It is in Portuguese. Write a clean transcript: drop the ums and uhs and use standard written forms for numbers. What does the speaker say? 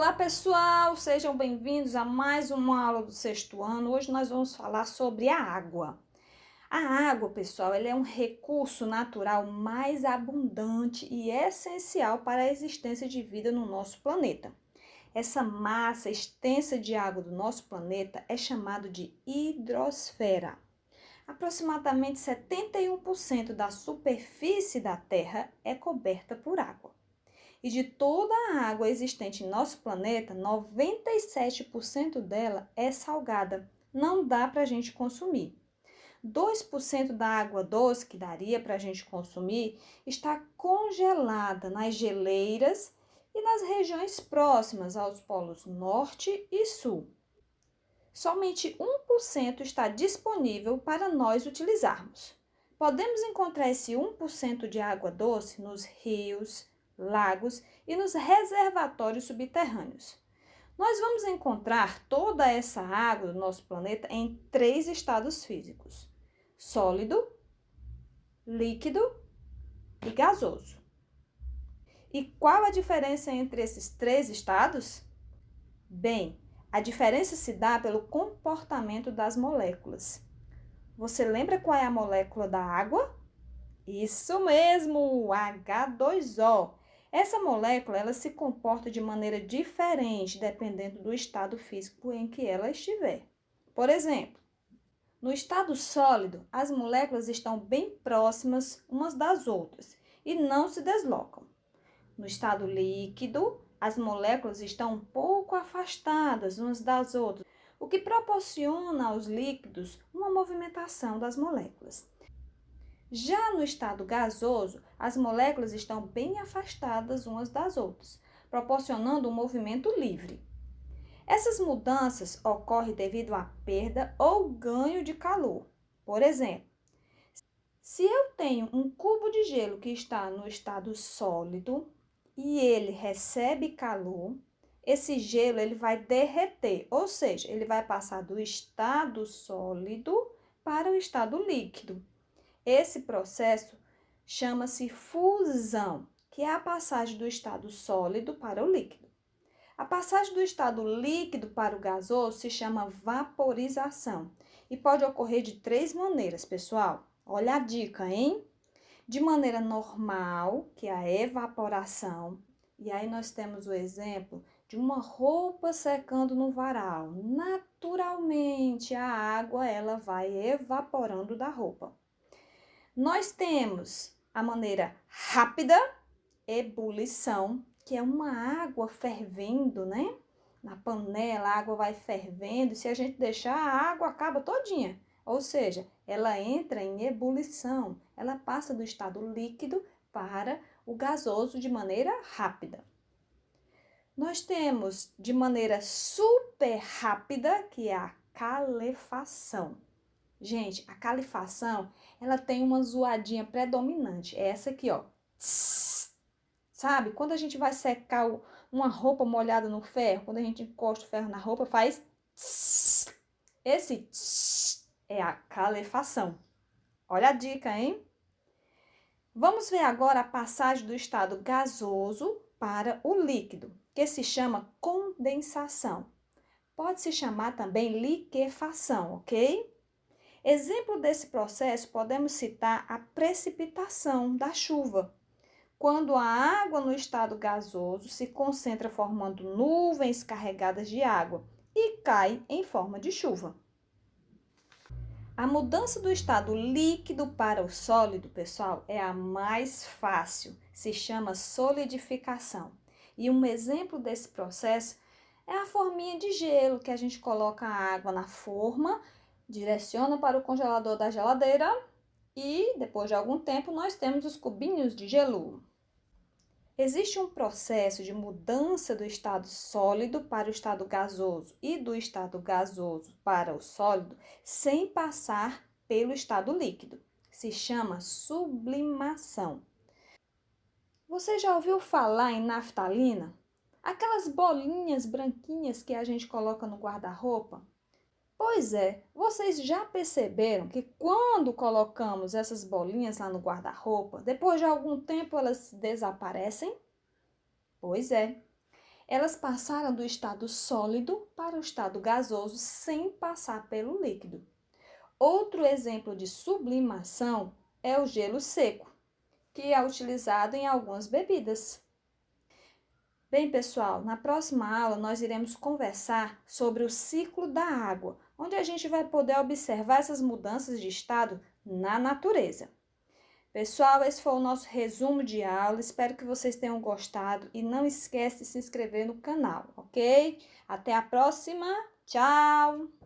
Olá pessoal, sejam bem-vindos a mais uma aula do sexto ano. Hoje nós vamos falar sobre a água. A água, pessoal, ela é um recurso natural mais abundante e essencial para a existência de vida no nosso planeta. Essa massa extensa de água do nosso planeta é chamada de hidrosfera. Aproximadamente 71% da superfície da Terra é coberta por água. E de toda a água existente em nosso planeta, 97% dela é salgada. Não dá para a gente consumir. 2% da água doce que daria para a gente consumir está congelada nas geleiras e nas regiões próximas aos polos norte e sul. Somente 1% está disponível para nós utilizarmos. Podemos encontrar esse 1% de água doce nos rios, lagos e nos reservatórios subterrâneos. Nós vamos encontrar toda essa água do nosso planeta em 3 estados físicos: sólido, líquido e gasoso. E qual a diferença entre esses 3 estados? Bem, a diferença se dá pelo comportamento das moléculas. Você lembra qual é a molécula da água? Isso mesmo, H2O. Essa molécula, ela se comporta de maneira diferente dependendo do estado físico em que ela estiver. Por exemplo, no estado sólido, as moléculas estão bem próximas umas das outras e não se deslocam. No estado líquido, as moléculas estão um pouco afastadas umas das outras, o que proporciona aos líquidos uma movimentação das moléculas. Já no estado gasoso, as moléculas estão bem afastadas umas das outras, proporcionando um movimento livre. Essas mudanças ocorrem devido à perda ou ganho de calor. Por exemplo, se eu tenho um cubo de gelo que está no estado sólido e ele recebe calor, esse gelo ele vai derreter, ou seja, ele vai passar do estado sólido para o estado líquido. Esse processo chama-se fusão, que é a passagem do estado sólido para o líquido. A passagem do estado líquido para o gasoso se chama vaporização e pode ocorrer de 3 maneiras, pessoal. Olha a dica, hein? De maneira normal, que é a evaporação, e aí nós temos o exemplo de uma roupa secando no varal. Naturalmente, a água ela vai evaporando da roupa. Nós temos a maneira rápida, ebulição, que é uma água fervendo, né? Na panela, a água vai fervendo, e se a gente deixar, a água acaba todinha. Ou seja, ela entra em ebulição, ela passa do estado líquido para o gasoso de maneira rápida. Nós temos de maneira super rápida, que é a calefação. Gente, a calefação, ela tem uma zoadinha predominante. É essa aqui, ó. Tss, sabe? Quando a gente vai secar uma roupa molhada no ferro, quando a gente encosta o ferro na roupa, faz tss. Esse tss é a calefação. Olha a dica, hein? Vamos ver agora a passagem do estado gasoso para o líquido, que se chama condensação. Pode se chamar também liquefação, ok? Exemplo desse processo, podemos citar a precipitação da chuva, quando a água no estado gasoso se concentra formando nuvens carregadas de água e cai em forma de chuva. A mudança do estado líquido para o sólido, pessoal, é a mais fácil, se chama solidificação. E um exemplo desse processo é a forminha de gelo, que a gente coloca a água na forma, direciona para o congelador da geladeira e, depois de algum tempo, nós temos os cubinhos de gelo. Existe um processo de mudança do estado sólido para o estado gasoso e do estado gasoso para o sólido sem passar pelo estado líquido. Se chama sublimação. Você já ouviu falar em naftalina? Aquelas bolinhas branquinhas que a gente coloca no guarda-roupa? Pois é, vocês já perceberam que quando colocamos essas bolinhas lá no guarda-roupa, depois de algum tempo elas desaparecem? Pois é, Elas passaram do estado sólido para o estado gasoso sem passar pelo líquido. Outro exemplo de sublimação é o gelo seco, que é utilizado em algumas bebidas. Bem, pessoal, na próxima aula nós iremos conversar sobre o ciclo da água, onde a gente vai poder observar essas mudanças de estado na natureza. Pessoal, esse foi o nosso resumo de aula. Espero que vocês tenham gostado e não esquece de se inscrever no canal, ok? Até a próxima. Tchau!